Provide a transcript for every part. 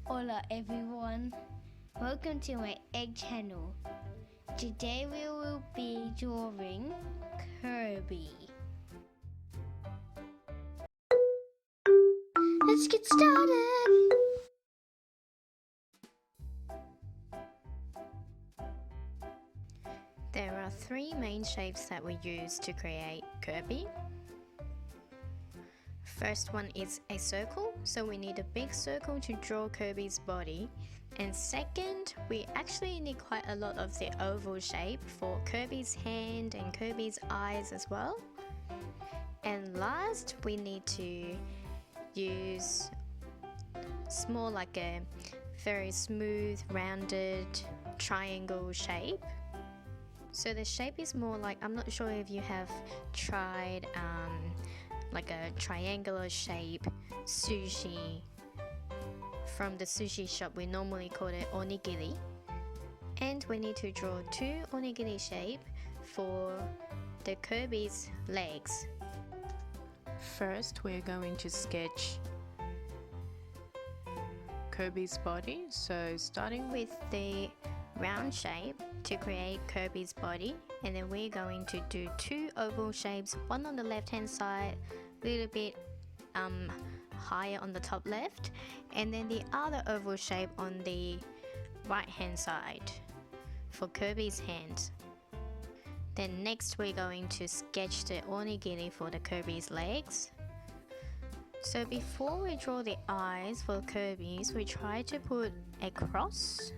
Hola everyone, welcome to my egg channel. Today we will be drawing Kirby. Let's get started! There are three main shapes that we use to create Kirby. First one is a circle, so we need a big circle to draw Kirby's body. And second, we actually need quite a lot of the oval shape for Kirby's hand and Kirby's eyes as well. And last, we need to use small, like a very smooth, rounded triangle shape. So the shape is more like, I'm not sure if you have tried like a triangular shape sushi from the sushi shop. We normally call it onigiri. And we need to draw two onigiri shape for the Kirby's legs. First, we're going to sketch Kirby's body. So starting with With the round shape to create Kirby's body, and then we're going to do two oval shapes, one on the left hand side, a little bit higher on the top left, and then the other oval shape on the right hand side for Kirby's hands. Then next we're going to sketch the onigiri for the Kirby's legs. So before we draw the eyes for Kirby's, we try to put a cross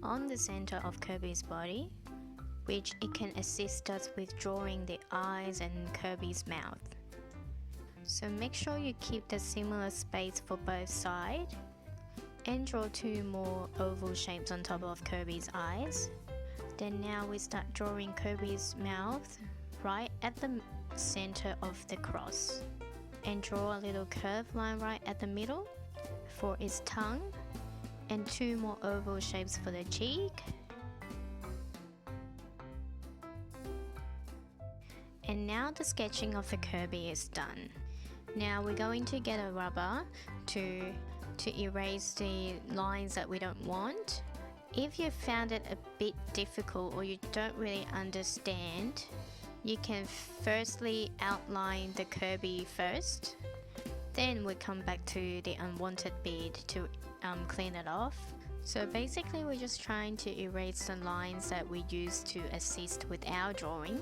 on the center of Kirby's body, which it can assist us with drawing the eyes and Kirby's mouth. So make sure you keep the similar space for both sides and draw two more oval shapes on top of Kirby's eyes. Then now we start drawing Kirby's mouth right at the center of the cross, and draw a little curved line right at the middle for its tongue, and two more oval shapes for the cheek. And now the sketching of the Kirby is done. Now we're going to get a rubber to erase the lines that we don't want. If you found it a bit difficult or you don't really understand, you can firstly outline the Kirby first. Then we come back to the unwanted bead to clean it off. So basically we're just trying to erase the lines that we use to assist with our drawing.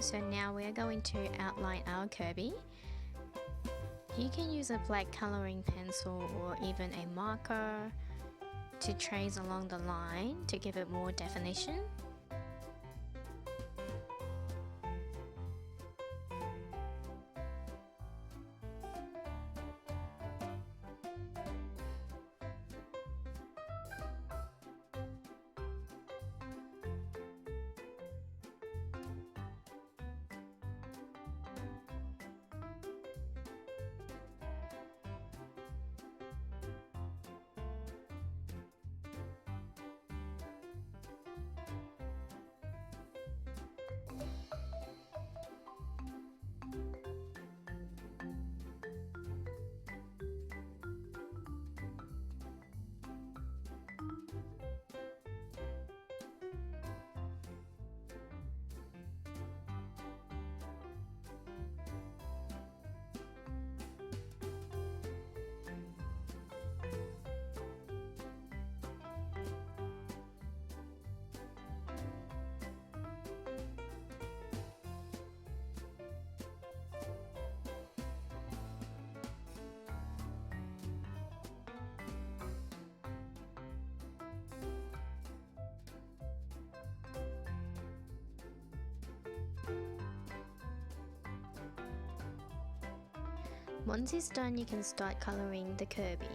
So now we are going to outline our Kirby. You can use a black coloring pencil or even a marker to trace along the line to give it more definition. Once it's done, you can start coloring the Kirby.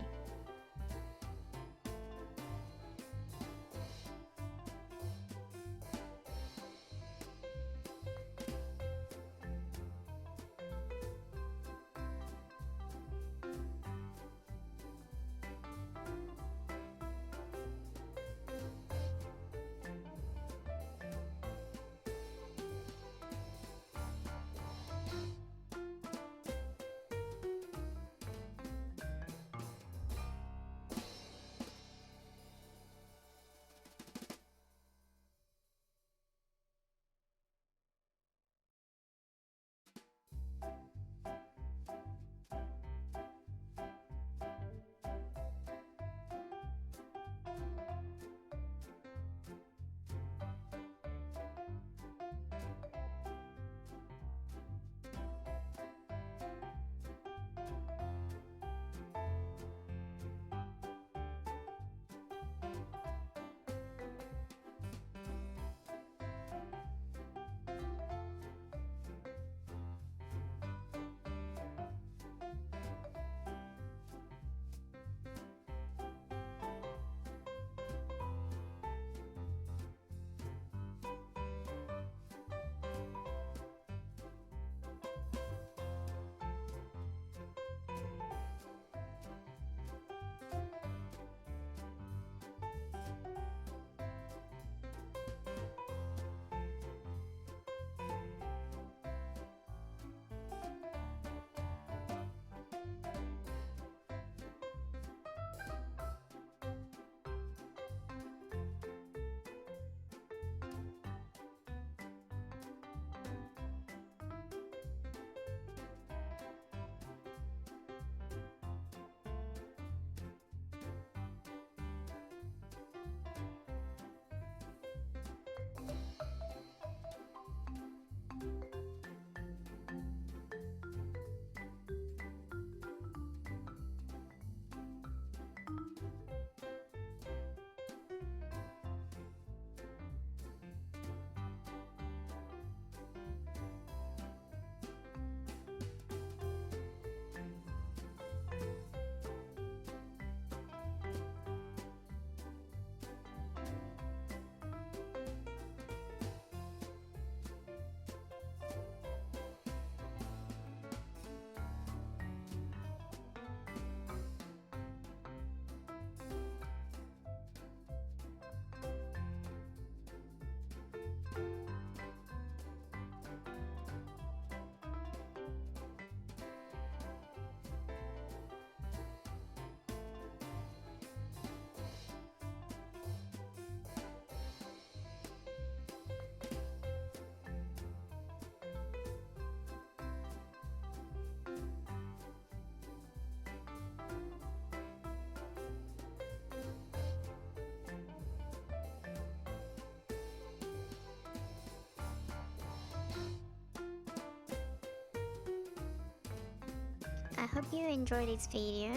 I hope you enjoyed this video.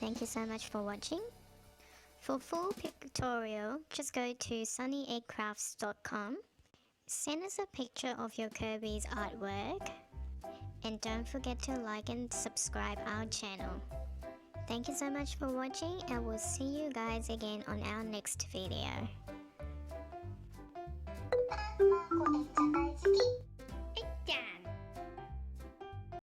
Thank you so much for watching. For full pictorial, just go to sunnyeggcrafts.com. Send us a picture of your Kirby's artwork. And don't forget to like and subscribe our channel. Thank you so much for watching, and we'll see you guys again on our next video.